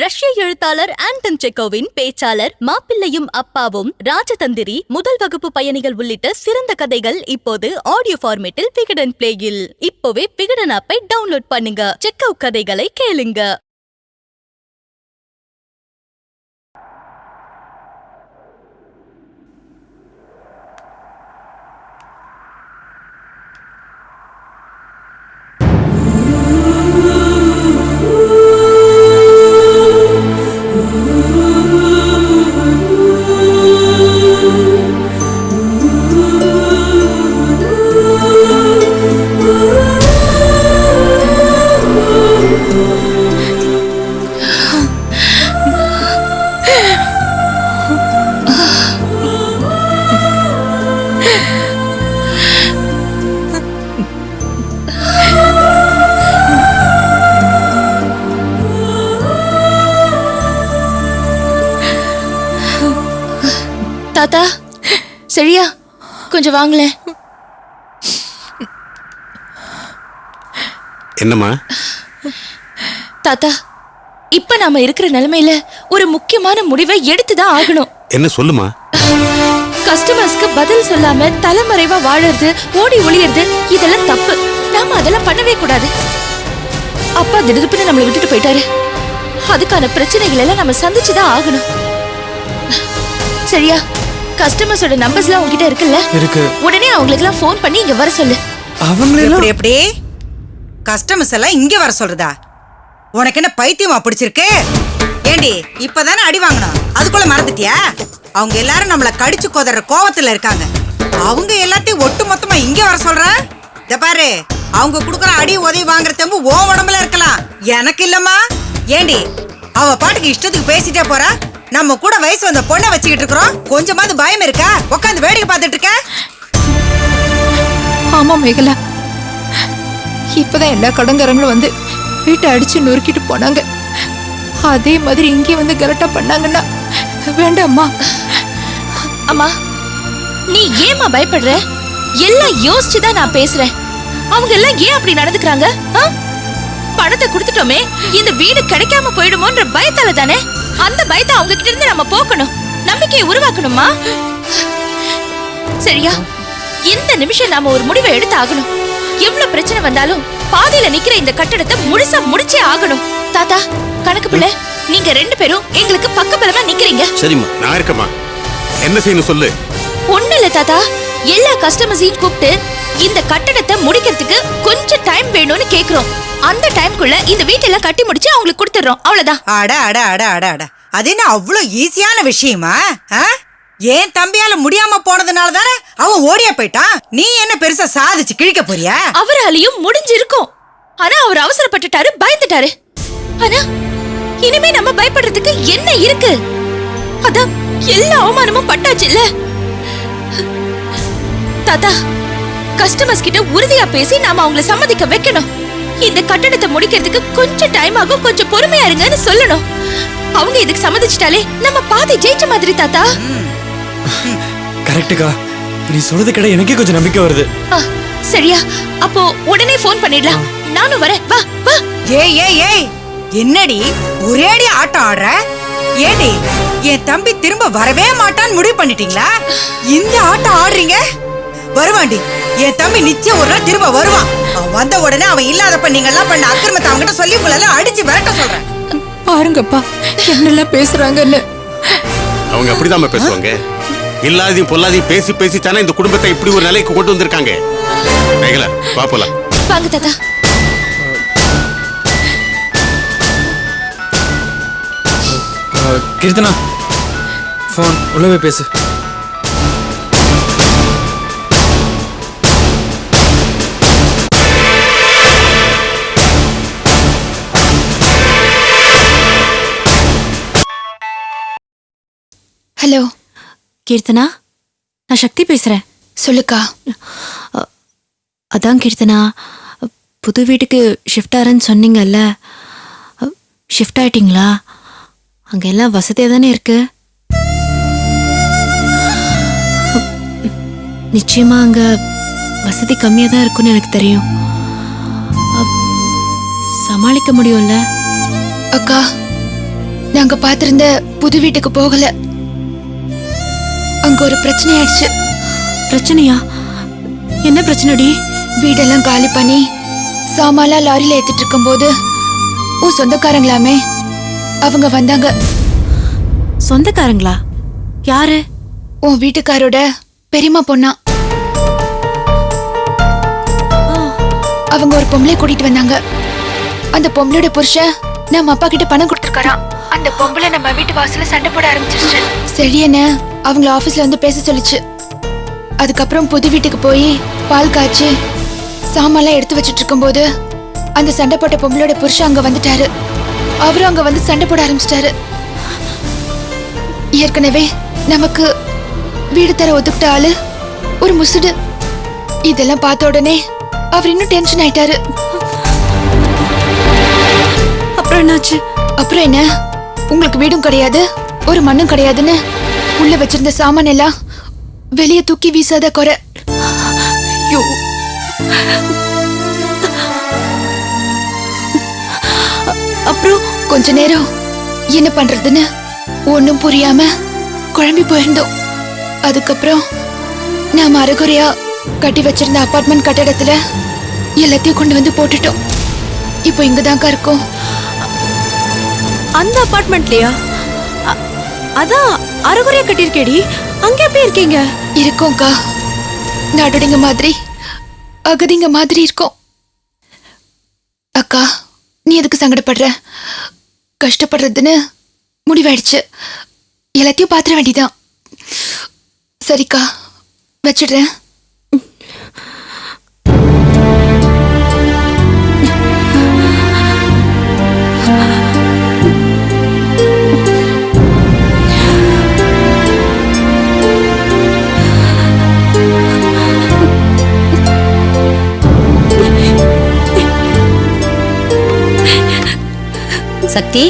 ரஷ்ய எழுத்தாளர் ஆண்டன் செக்கோவின் பேச்சாளர் மாப்பிள்ளையும் அப்பாவும் ராஜதந்திரி முதல் வகுப்பு பயணிகள் உள்ளிட்ட சிறந்த கதைகள் இப்போது ஆடியோ ஃபார்மேட்டில் விகடன் பிளேயில். இப்போவே விகடன் ஆப்பை டவுன்லோட் பண்ணுங்க. செக்கோ கதைகளை கேளுங்க. தாத்தா, சரியா கொஞ்சம் வாங்கல. என்னம்மா? தாத்தா, இப்ப நாம இருக்கிற நிலைமையில ஒரு முக்கியமான முடிவை எடுத்துதான் ஆகணும். என்ன சொல்லுமா? கஸ்டமர்ஸ்க்கு பதில் சொல்லாம தலைமறைவா வாழறது, ஓடி ஒளியறது, இதெல்லாம் தப்பு. நாம அதெல்லாம் பண்ணவே கூடாது. அப்பா திடுதுப்புன்னு நம்மளை விட்டுட்டு போயிட்டாரு. அதுக்கான பிரச்சனைகள் எல்லாம் நம்ம சந்திச்சுதான் ஆகணும். சரியா? கஸ்டமர்ஸோட நம்பர்ஸ்லாம் உங்ககிட்ட இருக்குல்ல? இருக்கு. உடனே அவங்களுக்கு எல்லாம் ஃபோன் பண்ணி இங்க வர சொல்லு. அவங்களே எப்படி கஸ்டமர்ஸ் எல்லாம் இங்க வர சொல்றதா? உனக்கு என்ன பைத்தியமா பிடிச்சிருக்கு? ஏண்டி இப்பதானே அடி வாங்கணும், அதுக்குள்ள மறந்துட்டியா? அவங்க எல்லாரும் நம்மள கடிச்சு கொதற கோவத்துல இருக்காங்க. அவங்க எல்லாத்தையும் ஒட்டு மொத்தமா இங்க வர சொல்ற? இத பாரு, அவங்க குடுக்கற அடி உதவி வாங்குற தெம்பு ஓ உடம்புல இருக்கலாம், எனக்கு இல்லம்மா. ஏண்டி அவ பாட்டுக்கு இஷ்டத்துக்கு பேசிட்டே போறா? நம்ம கூட வயசு வந்த பொண்ணை வச்சுக்கிட்டு இருக்கிறோம். கொஞ்சமாவது பயம் இருக்கா? உட்காந்து வேடிக்கை பார்த்துட்டு இருக்க? ஆமா மேகலா, இப்பதான் எல்லா கடங்காரங்களும் வந்து வீட்டை அடிச்சு நொறுக்கிட்டு போனாங்க. அதே மாதிரி இங்கே வந்து கலட்டா பண்ணாங்கன்னா வேண்டாம்மா. அம்மா, நீ ஏமா பயப்படுற? எல்லாம் யோசிச்சுதான் நான் பேசுறேன். அவங்க எல்லாம் ஏன் அப்படி நடந்துக்கிறாங்க? பணத்தை கொடுத்துட்டோமே, இந்த வீடு கிடைக்காம போயிடுமோன்ற பயத்தால தானே. அந்த பயத்தை அவங்க கிட்ட இருந்து நம்ம போக்கணும், நம்பிக்கையை உருவாக்கணுமா? சரியா? இந்த நிமிஷம் நாம ஒரு முடிவை எடுத்து ஆகணும். எவ்வளவு பிரச்சனை வந்தாலும் பாதியில நிக்கிற இந்த கட்டடத்தை முழுசா முடிச்சே ஆகணும். தாத்தா, கணக்கு பிள்ளை, நீங்க ரெண்டு பேரும் எங்களுக்கு பக்கபலமா நிக்கிறீங்க. சரிம்மா, நான் இருக்கமா. என்ன செய்யணும் சொல்லு. ஒண்ணு இல்ல தாத்தா, எல்லா கஸ்டமர்ஸையும் கூப்பிட்டு இந்த கட்டடத்தை முடிக்கிறதுக்கு கொஞ்சம் டைம் வேணும்னு கேக்குறோம். அந்த டைம்க்குள்ள இந்த வீட்டெல்லாம் கட்டி முடிச்சு அவங்களுக்கு கொடுத்துறோம், அவ்வளவுதான். அட அட அட அட அட, அது என்ன அவ்வளவு ஈஸியான விஷயமா? ஏன் தம்பியால முடியாம போனதுனால தானே அவன் ஓடியா போயிட்டான். நீ என்ன பெருசா சாதிச்சு கிழிக்க போறியா? அவராலையும் முடிஞ்சிருக்கும். ஆனா அவர் அவசரப்பட்டுட்டாரு, பயந்துட்டாரு. ஆனா இனிமே நம்ம பயப்படுறதுக்கு என்ன இருக்கு? அதான் எல்லா அவமானமும் பட்டாச்சு இல்ல தாத்தா. கஸ்டமர்ஸ் கிட்ட உறுதியா பேசி நாம அவங்களை சம்மதிக்க வைக்கணும். இந்த கட்டடத்தை முடிக்கிறதுக்கு கொஞ்சம் டைம் ஆகும், கொஞ்சம் பொறுமையா இருங்கன்னு சொல்லணும். அவங்க இதுக்கு சம்மதிச்சிட்டாலே நம்ம பாதி ஜெயிச்ச மாதிரி தாத்தா. கரெக்ட்டுக்கா, நீ சொல்றது கேட்ட எனக்கே கொஞ்சம் நம்பிக்கை வருது. சரியா? அப்போ உடனே ஃபோன் பண்ணிடலாம். நானும் வரேன், வா வா. ஏய் ஏய் ஏய், என்னடி ஒரேடி ஆட்டம் ஆடுற? ஏடி என் தம்பி திரும்ப வரவே மாட்டான்னு முடிவு பண்ணிட்டீங்களா? இந்த ஆட்டம் ஆடுறீங்க? வருவாண்டி, என் தம்பி நிச்சயம் ஒரு நாள் திரும்ப வருவான். அவன் வந்த உடனே அவன் இல்லாதப்ப நீங்க எல்லாம் பண்ண அக்கிரமத்தை அவங்கிட்ட சொல்லி உங்களை அடிச்சு விரட்ட சொல்றேன். பாருங்கப்பா என்னெல்லாம் பேசுறாங்கன்னு. அவங்க அப்படிதான் பேசுவாங்க. இல்லாதையும் பொல்லாதையும் பேசி பேசி தானே இந்த குடும்பத்தை இப்படி ஒரு நிலைக்கு கொண்டு வந்திருக்காங்க. மேகலா, வா போலாம். வாங்க தாத்தா. கீர்த்தனா, ஃபோன் உள்ள போய் பேசு. ஹலோ கீர்த்தனா, நான் சக்தி பேசுறேன். சொல்லுக்கா. அதான் கீர்த்தனா, புது வீட்டுக்கு ஷிஃப்ட் ஆறேன்னு சொன்னீங்கல்ல, ஷிஃப்ட் ஆயிட்டீங்களா? அங்க எல்லாம் வசதியா தானே இருக்கு? நிச்சயமா அங்க வசதி கம்மியா தான் இருக்கும்னு எனக்கு தெரியும். சமாளிக்க முடியும்ல? அக்கா, நாங்க பாத்திருந்த புது வீட்டுக்கு போகல. அங்க ஒரு பிரச்சனை ஆயிடுச்சு. பிரச்சனையா? என்ன பிரச்சனைடி? வீடெல்லாம் காலி பண்ணி சாமான்லாம் லாரியில ஏத்திட்டு இருக்கும்போது உன் சொந்தக்காரங்களாமே அவங்க வந்தாங்க. சொந்தக்காரங்களா? யாரு? உன் வீட்டுக்காரோட பெரியம்மா பொண்ணா. அவங்க ஒரு பொம்பளை கூட்டிட்டு வந்தாங்க. அந்த பொம்பளையோட புருஷன் நம்ம அப்பா கிட்ட பணம் கொடுத்துருக்காராம். அந்த பொம்பளை நம்ம வீட்டு வாசல்ல சண்டை போட ஆரம்பிச்சிருச்சு. சரியான அவங்கள ஆபீஸ்ல வந்து பேச சொல்லிச்சு. அதுக்கப்புறம் புது வீட்டுக்கு போய் பால் காய்ச்சி சாமான்லாம் எடுத்து வச்சிட்டு இருக்கும்போது அந்த சண்டை போட்ட பொம்பளையோட புருஷன் அங்க வந்துட்டாரு. அவரும் அங்க வந்து சண்டை போட ஆரம்பிச்சிட்டாரு. ஏற்கனவே நமக்கு வீடு தர ஒதுக்கிட்ட ஆளு ஒரு முசுடு. இதெல்லாம் பார்த்த உடனே அவர் இன்னும் டென்ஷன் ஆயிட்டாரு. அப்புறம் என்னாச்சு? அப்புறம் என்ன, உங்களுக்கு வீடும் கிடையாது ஒரு மண்ணும் கிடையாதுன்னு உள்ள வச்சிருந்த சாமான் எல்லாம் வெளியே தூக்கி வீசாத குறை. ஐயோ! அப்புறம் கொஞ்ச நேரம் என்ன பண்றதுன்னு ஒன்னும் புரியாம குழம்பி போயிருந்தோம். அதுக்கப்புறம் நாம அரைகுறையா கட்டி வச்சிருந்த அபார்ட்மெண்ட் கட்டடத்துல எல்லாத்தையும் கொண்டு வந்து போட்டுட்டோம். இப்போ இங்கதான்க்கா இருக்கோம். அந்த அபார்ட்மெண்ட்லயா? அதான் அரைகுறையா கட்டியிருக்கேடி. அங்க எப்படி இருக்கீங்க? இருக்கோம்க்கா. நாடோடிங்க மாதிரி அகதிங்க மாதிரி இருக்கோம். அக்கா, நீ எதுக்கு சங்கடப்படுற? கஷ்டப்படுறதுன்னு முடிவாயிடுச்சு. எல்லாத்தையும் பாத்திர வேண்டிதான். சரிக்கா, வச்சிடுறேன். சக்தி,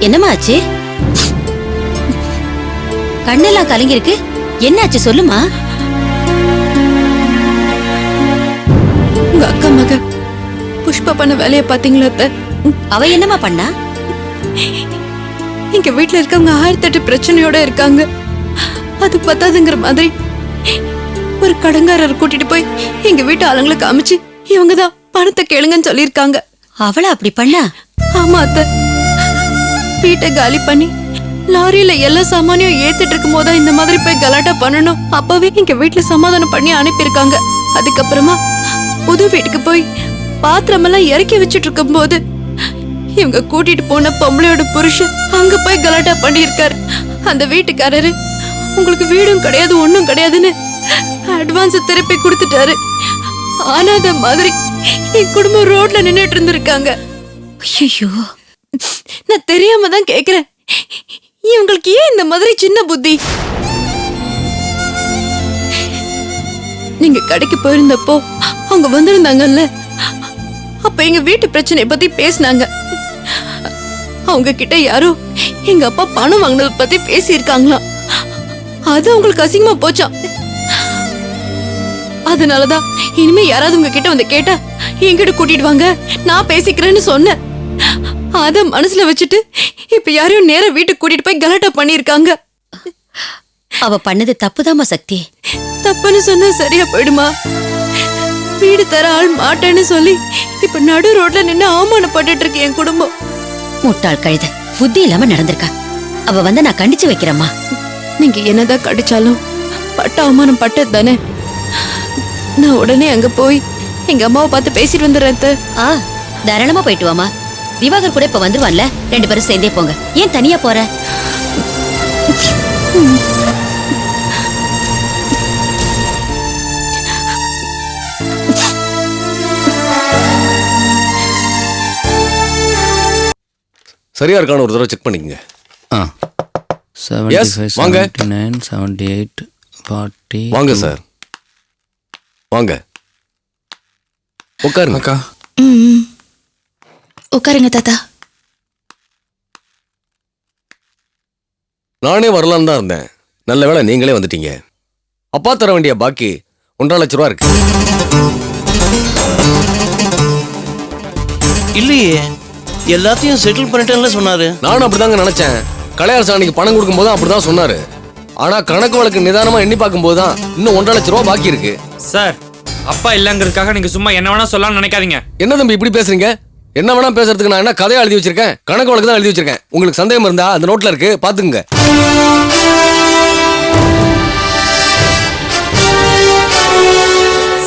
என்னம்மா ஆச்சு? கண்ணெல்லாம் கலங்கிருக்கு. என்னாச்சு சொல்லுமா? உங்க அக்கா மக புஷ்பா பண்ண வேலையை பாத்தீங்களா அத்தை? அவ என்னம்மா பண்ணா? எங்க வீட்டுல இருக்கவங்க 1008 பிரச்சனையோட இருக்காங்க. அது பத்தாதுங்கிற மாதிரி ஒரு கடங்காரர் கூட்டிட்டு போய் எங்க வீட்டு ஆளுங்களை காமிச்சு இவங்கதான் பணத்தை கேளுங்கன்னு சொல்லியிருக்காங்க. அவள அப்படி பண்ணா? ஆமா அத்தை. வீட்டை காலி பண்ணி லாரியில எல்லா சாமானியும் ஏத்திட்டு இருக்கும் போதா இந்த மாதிரி போய் கலாட்டா பண்ணணும். அப்பவே எங்க வீட்டுல சமாதானம் பண்ணி அனுப்பியிருக்காங்க. அதுக்கப்புறமா புது வீட்டுக்கு போய் பாத்திரமெல்லாம் இறக்கி வச்சிட்டு இருக்கும் போது இவங்க கூட்டிட்டு போன பொம்பளையோட புருஷன் அங்க போய் கலாட்டா பண்ணியிருக்காரு. அந்த வீட்டுக்காரரு உங்களுக்கு வீடும் கிடையாது ஒண்ணும் கிடையாதுன்னு அட்வான்ஸ் திருப்பி கொடுத்துட்டாரு. ஆனா அந்த மாதிரி என் குடும்பம் ரோட்ல நின்னுட்டு இருந்திருக்காங்க. ஐயோ, நான் தெரியாம தான் கேக்குறேன். இவங்களுக்கு ஏன் இந்த மாதிரி சின்ன புத்தி? நீங்க கடைக்கு போயிருந்தப்போ அவங்க வந்திருந்தாங்கல்ல, அப்ப எங்க வீட்டு பிரச்சனை பத்தி பேசினாங்க. அவங்க கிட்ட யாரோ எங்க அப்பா பணம் வாங்கினத பத்தி பேசியிருக்காங்களாம். அது உங்களுக்கு அசிங்கமா போச்சாம். அதனாலதான் இனிமே யாராவது உங்க கிட்ட வந்து கேட்டா என்கிட்ட கூட்டிட்டு வாங்க, நான் பேசிக்கிறேன்னு சொன்னேன். அத மனசுல வச்சுட்டு இப்ப யாரையும் நேரா வீட்டுக்கு கூட்டிட்டு போய் கலாட்டா பண்ணிருக்காங்க. அவ பண்ணது தப்புதாம்மா சக்தி. தப்புன்னு சொன்னா சரியா போயிடுமா? வீடு தர ஆள் மாட்டேன்னு சொல்லி இப்ப நடு ரோட்ல நின்னு அவமானப்பட்டுட்டு இருக்கு என் குடும்பம். முட்டாள் கழுத, புத்தி இல்லாம நடந்திருக்கா. அவ வந்து நான் கண்டிச்சு வைக்கிறேம்மா. நீங்க என்னதான் கடிச்சாலும் பட்ட அவமானம் பட்டது தானே. நான் உடனே அங்க போய் எங்க அம்மாவை பார்த்து பேசிட்டு வந்துடுறேன் அத்தை. தாராளமா போயிட்டு வாமா. திவாகர் கூட இப்ப வந்துருவான்ல, 2 பேரும் சேர்ந்தே போங்க. ஏன் தனியா போற? சரியா இருக்கான்னு ஒரு தடவை செக் பண்ணிக்கங்க. 75, வாங்க. 79, 78, 40. வாங்க சார், வாங்க உட்காருங்க. அக்கா, உட்காருங்க தாத்தா. நானே வரலான்னு தான் இருந்தேன். நல்ல வேளை நீங்களே வந்துட்டீங்க. அப்பா தர வேண்டிய பாக்கி 1.5 லட்ச ரூபா இருக்கு. இல்லையே, எல்லாத்தையும் செட்டில் பண்ணிட்டேன்னு சொன்னாரு. நானும் அப்படிதாங்க நினைச்சேன். கலையரசு அன்னைக்கு பணம் கொடுக்கும்போது அப்படிதான் சொன்னாரு. ஆனா கணக்கு வழக்கு நிதானமா எண்ணி பார்க்கும்போது தான் இன்னும் 1.5 லட்சம் ரூபாய் பாக்கி இருக்கு. சார், அப்பா இல்லங்கிறதுக்காக நீங்க சும்மா என்ன வேணா சொல்லலாம்னு நினைக்காதீங்க. என்ன தம்பி இப்படி பேசுறீங்க? என்ன வேணா பேசுறதுக்கு நான் என்ன கதையா எழுதி வச்சிருக்கேன்? கணக்கு வழக்கு தான் எழுதி வச்சிருக்கேன். உங்களுக்கு சந்தேகம் இருந்தா அந்த நோட்ல இருக்கு, பாத்துக்குங்க.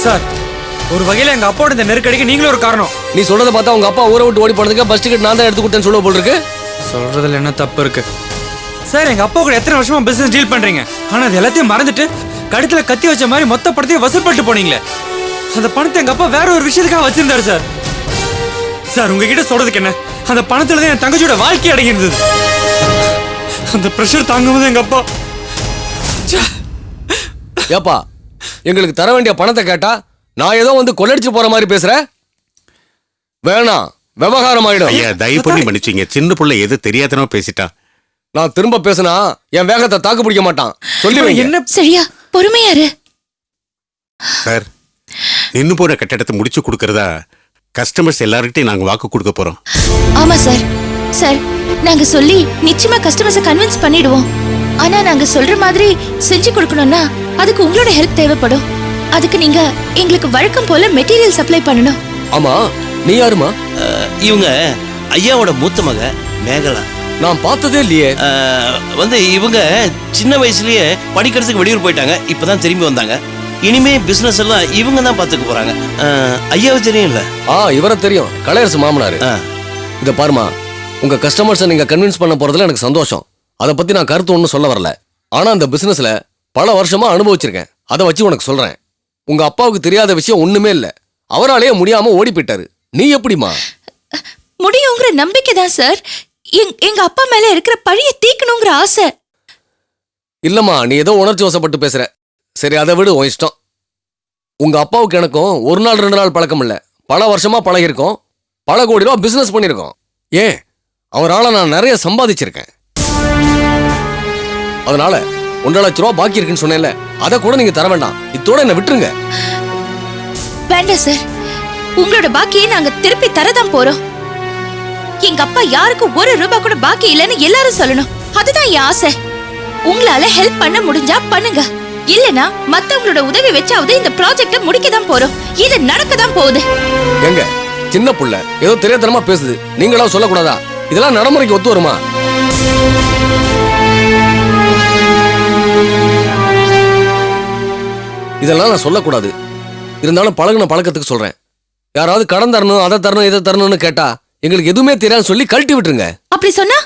சார், ஒரு வகையில எங்க அப்பாவோட இந்த நெருக்கடிக்கு நீங்களும் ஒரு காரணம். நீ சொல்றத பார்த்தா உங்க அப்பா ஊரை விட்டு ஓடி போனதுக்கு பஸ் டிக்கெட் நான் தான் எடுத்து கொடுத்தேன்னு சொல்ல போல் இருக்கு. சொல்றதுல என்ன தப்பு இருக்கு? சார், எங்க அப்பா கூட எத்தனை வருஷமா பிசினஸ் டீல் பண்றீங்க. ஆனா அது எல்லாத்தையும் மறந்துட்டு கழுத்துல கத்தி வச்ச மாதிரி மொத்த பணத்தையும் வசூல் பண்ணிட்டு போனீங்களே. அந்த பணத்தை எங்க அப்பா வேற ஒரு விஷயத்துக்காக வச்சிருந்தாரு சார். சார், உங்ககிட்ட சொல்றதுக்கு என்ன, அந்த பணத்துல தான் என் தங்கச்சியோட வாழ்க்கை அடங்கி இருந்தது. அந்த பிரஷர் தாங்கும்போது எங்க அப்பா ஏப்பா, எங்களுக்கு தர வேண்டிய பணத்தை கேட்டா நான் ஏதோ வந்து கொள்ளடிச்சு போற மாதிரி பேசுற. வேணாம், விவகாரம் ஆயிடும். ஐயா, தயவு பண்ணி மன்னிச்சிங்க. சின்ன பிள்ளை எது தெரியாதனமா பேசிட்டா. நான் திரும்ப பேசினா என் வேகத்தை தாக்கு பிடிக்க மாட்டான். சொல்லி என்ன? சரியா, பொறுமையாரு. சார், நின்னு போன கட்டடத்தை முடிச்சு கொடுக்கறதா கஸ்டமர்ஸ் எல்லார்கிட்டையும் நாங்க வாக்கு கொடுக்க போறோம். ஆமா சார். சார், நாங்க சொல்லி நிச்சயமா கஸ்டமர்ஸை கன்வின்ஸ் பண்ணிடுவோம். ஆனா நாங்க சொல்ற மாதிரி செஞ்சு கொடுக்கணும்னா அதுக்கு உங்களோட ஹெல்ப் தேவைப்படும். அதுக்கு நீங்க எங்களுக்கு வழக்கம் போல மெட்டீரியல் சப்ளை பண்ணணும். ஆமா, நீ யாருமா? இவங்க ஐயாவோட மூத்த மக மேகலா. நான் பார்த்ததே இல்லையே. இவங்க சின்ன வயசுலயே படிக்கிறதுக்கு வெளியூர் போயிட்டாங்க. இப்பதான் திரும்பி வந்தாங்க. இனிமே பிசினஸ் எல்லாம் இவங்க தான் பாத்துக்க போறாங்க. ஐயாவை தெரியும் இல்ல? இவரை தெரியும், கலையரசு மாமனாரு. இத பாருமா, உங்க கஸ்டமர்ஸை நீங்க கன்வின்ஸ் பண்ண போறதுல எனக்கு சந்தோஷம். அதை பத்தி நான் கருத்து ஒன்றும் சொல்ல வரல. ஆனா அந்த பிசினஸ்ல பல வருஷமா அனுபவிச்சிருக்கேன். அதை வச்சு உனக்கு சொல்றேன். உங்க அப்பாவுக்கு தெரியாத விஷயம் ஒண்ணுமே இல்ல. அவராலேயே முடியாம ஓடி போயிட்டாரு. நீ எப்படிமா? முடியுங்கிற நம்பிக்கை தான் சார். எங்க அப்பா மேல இருக்கிற பழிய தீக்கணுங்கிற ஆசை. இல்லம்மா, நீ ஏதோ உணர்ச்சி வசப்பட்டு பேசுற. சரி, அதை விடு, உன் இஷ்டம். உங்க அப்பாவுக்கு எனக்கும் 1 நாள் 2 நாள் பழக்கம் இல்ல. பல வருஷமா பழகிருக்கோம். பல கோடி ரூபா பிசினஸ் பண்ணிருக்கோம். ஏன், அவரால நான் நிறைய சம்பாதிச்சிருக்கேன். அதனால 1.5 லட்சம் ரூபா பாக்கி இருக்குன்னு சொன்னேன்ல, அதை கூட நீங்க தர வேண்டாம். இதோட என்ன விட்டுருங்க. வேண்டாம் சார், உங்களோட பாக்கியை நாங்க திருப்பி தரதான் போறோம். எங்க அப்பா யாருக்கும் 1 ரூபாய் கூட பாக்கி இல்லைன்னு எல்லாரும் சொல்லணும். அதுதான் என் ஆசை. உங்களால ஹெல்ப் பண்ண முடிஞ்சா பண்ணுங்க. இல்லனா மத்தவங்களோட உதவி வச்சாவது இந்த ப்ராஜெக்ட முடிக்க தான் போறோம். இது நடக்க தான் போகுது. எங்க சின்ன புள்ள ஏதோ தெரியாதனமா பேசுது. நீங்களா சொல்லக்கூடாதா? இதெல்லாம் நடைமுறைக்கு ஒத்து வருமா? இதெல்லாம் நான் சொல்லக்கூடாது. இருந்தாலும் பழகுன பழக்கத்துக்கு சொல்றேன். யாராவது கடன் தரணும், அதை தரணும், இதை தரணும்னு கேட்டா எங்களுக்கு எதுவுமே தெரியாது சொல்லி கழட்டி விட்டுருங்க. அப்படி சொன்னா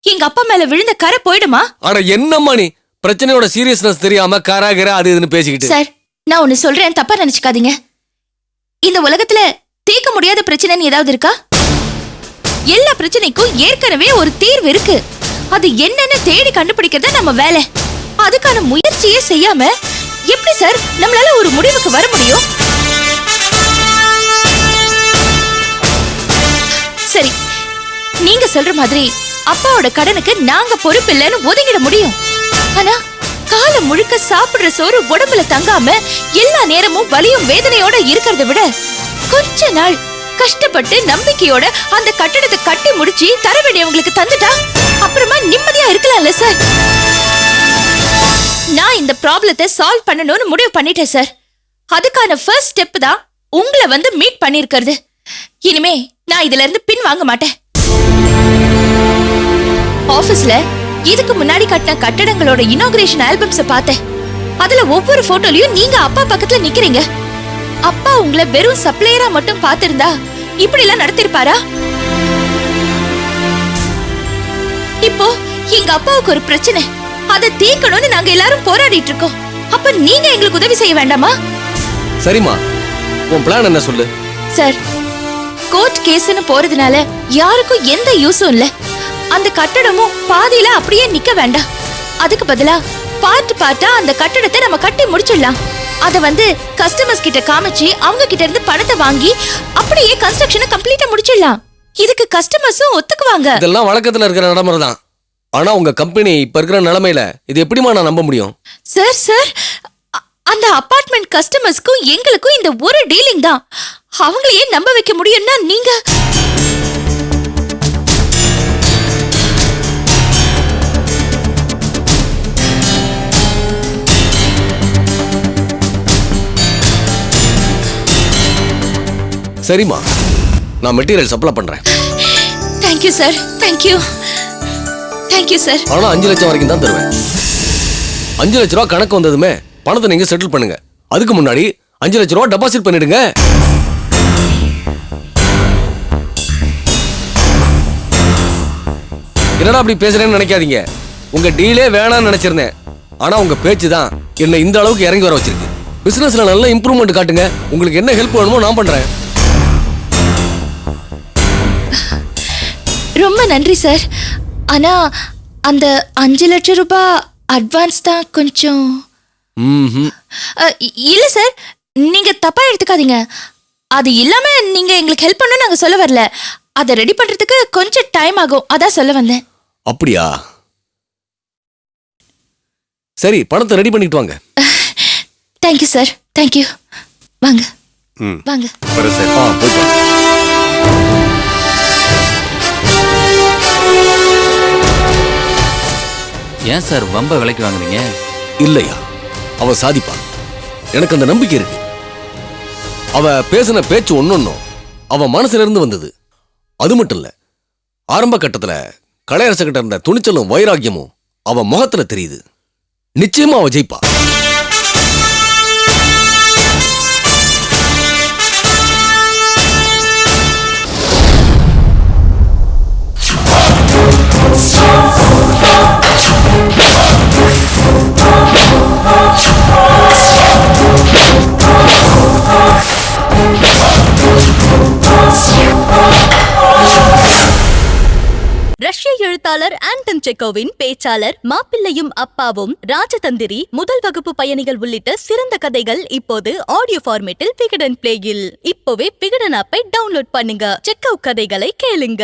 எங்க அப்பா மேல விழுந்த கரை போயிடுமா? ஆனா என்னம்மா நீ பிரச்சனையோட சீரியஸ்னஸ் தெரியாம கராகர அது இதுன்னு பேசிக்கிட்டு. சார், நான் ஒன்னு சொல்றேன், தப்பா நினைச்சுக்காதீங்க. இந்த உலகத்துல தீர்க்க முடியாத பிரச்சனைன்னு ஏதாவது இருக்கா? எல்லா பிரச்சனைக்கும் ஏற்கனவே ஒரு தீர்வு இருக்கு. அது என்னன்னு தேடி கண்டுபிடிக்கிறத நம்ம வேலை. அதுக்கான முயற்சியே செய்யாம எப்படி சார் நம்மளால ஒரு முடிவுக்கு வர முடியும்? சரி, நீங்க சொல்ற மாதிரி அப்பாவோட கடனுக்கு நாங்க பொறுப்பு இல்லைன்னு ஒதுங்கிட முடியும். ஆனா காலம் முழுக்க சாப்பிடுற சோறு உடம்புல தங்காம எல்லா நேரமும் வலியும் வேதனையோட இருக்கிறத விட கொஞ்ச நாள் கஷ்டப்பட்டு நம்பிக்கையோட அந்த கட்டடத்தை கட்டி முடிச்சு தர வேண்டியவங்களுக்கு தந்துட்டா அப்புறமா நிம்மதியா இருக்கலாம்ல சார். நான் இந்த ப்ராப்ளத்தை சால்வ் பண்ணணும்னு முடிவு பண்ணிட்டேன் சார். அதுக்கான ஃபர்ஸ்ட் ஸ்டெப் தான் உங்களை வந்து மீட் பண்ணிருக்கிறது. இனிமே நான் இதுல இருந்து பின் வாங்க மாட்டேன். ஆபீஸ்ல இதுக்கு முன்னாடி கட்டின கட்டடங்களோட இனாகுரேஷன் ஆல்பம்ஸ பார்த்தேன். அதுல ஒவ்வொரு போட்டோலயும் நீங்க அப்பா பக்கத்துல நிக்கிறீங்க. அப்பா உங்களை வெறும் சப்ளையரா மட்டும் பார்த்திருந்தா இப்படி எல்லாம் நடத்திருப்பாரா? இப்போ எங்க அப்பாவுக்கு ஒரு பிரச்சனை, அதை தீர்க்கணும்னு நாங்க எல்லாரும் போராடிட்டு இருக்கோம். அப்ப நீங்க எங்களுக்கு உதவி செய்ய வேண்டாமா? சரிமா, உன் பிளான் என்ன சொல்லு. சார், கோர்ட் கேஸ்னு போறதுனால யாருக்கும் எந்த யூஸும் இல்ல. அந்த கட்டடமும் பாதியில அப்படியே நிக்க வேண்டாம். அதுக்கு பதிலா பார்ட் பார்ட்டா அந்த கட்டடத்தை நம்ம கட்டி முடிச்சிடலாம். அத வந்து கஸ்டமர்ஸ் கிட்ட காமிச்சு அவங்க கிட்ட இருந்து பணத்தை வாங்கி அப்படியே கன்ஸ்ட்ரக்ஷனை கம்ப்ளீட்டா முடிச்சிடலாம். இதுக்கு கஸ்டமர்ஸும் ஒத்துக்குவாங்க. இதெல்லாம் வழக்கத்துல இருக்கிற நடைமுறை தான். ஆனா உங்க கம்பெனி இப்ப இருக்கிற நிலைமையில இது எப்படிமா நான் நம்ப முடியும்? சார், அந்த அபார்ட்மெண்ட் கஸ்டமர்ஸ்க்கும் எங்களுக்கும் இந்த ஒரு டீலிங் தான். அவங்களையே நம்ப வைக்க முடியும்னா நீங்க சரிம்மா, நான் மெட்டீரியல் சப்ளை பண்றேன். Thank you sir, thank you thank you sir. ஆனா 5 லட்சம் வரைக்கும் தான் தருவேன். 5 லட்ச ரூபா கணக்கு வந்ததுமே பணத்தை நீங்க செட்டில் பண்ணுங்க. அதுக்கு முன்னாடி 5 லட்ச ரூபா டெபாசிட் பண்ணிடுங்க. என்னடா அப்படி பேசுறேன்னு நினைக்காதீங்க. உங்க டீலே வேணாம்னு நினைச்சிருந்தேன். ஆனா உங்க பேச்சு தான் என்ன இந்த அளவுக்கு இறங்கி வர வச்சிருக்கு. பிசினஸ்ல நல்ல இம்ப்ரூவ்மெண்ட் காட்டுங்க. உங்களுக்கு என்ன ஹெல்ப் வேணுமோ நான் பண்றேன். ரொம்ப நன்றி சார். ஆனா அந்த 5 லட்சம் ரூபாய் அட்வான்ஸ் தான் கொஞ்சம். இல்ல சார், நீங்க தப்பா எடுத்துக்காதீங்க. அது இல்லாம நீங்க எங்களுக்கு ஹெல்ப் பண்ணணும்னு நாங்க சொல்ல வரல. அதை ரெடி பண்றதுக்கு கொஞ்சம் டைம் ஆகும், அதான் சொல்ல வந்தேன். அப்படியா? சரி, பணத்தை ரெடி பண்ணிட்டு வாங்க. Thank you sir, thank you. வாங்க வாங்க. வர சார். போயிட்டு வாங்க. ஏன் சார் வம்ப விலைக்கு வாங்குறீங்க? இல்லையா, அவ சாதிப்பா. எனக்கு அந்த நம்பிக்கை இருக்கு. அவ பேசின பேச்சு ஒன்னொன்னும் அவ மனசுல இருந்து வந்தது. அது மட்டும் இல்ல, ஆரம்ப கட்டத்துல கலையரச கிட்ட இருந்த துணிச்சலும் வைராக்கியமும் அவ முகத்துல தெரியுது. நிச்சயமா அவ ஜெயிப்பா. ரஷ்ய எழுத்தாளர் ஆண்டன் செக்கோவின் பேச்சாளர் மாப்பிள்ளையும் அப்பாவும், ராஜதந்திரி, முதல் வகுப்பு பயணிகள் உள்ளிட்ட சிறந்த கதைகள் இப்போது ஆடியோ ஃபார்மேட்டில் விகடன் பிளேயில். இப்போவே விகடன் ஆப்பை டவுன்லோட் பண்ணுங்க. செக்கோவ் கதைகளை கேளுங்க.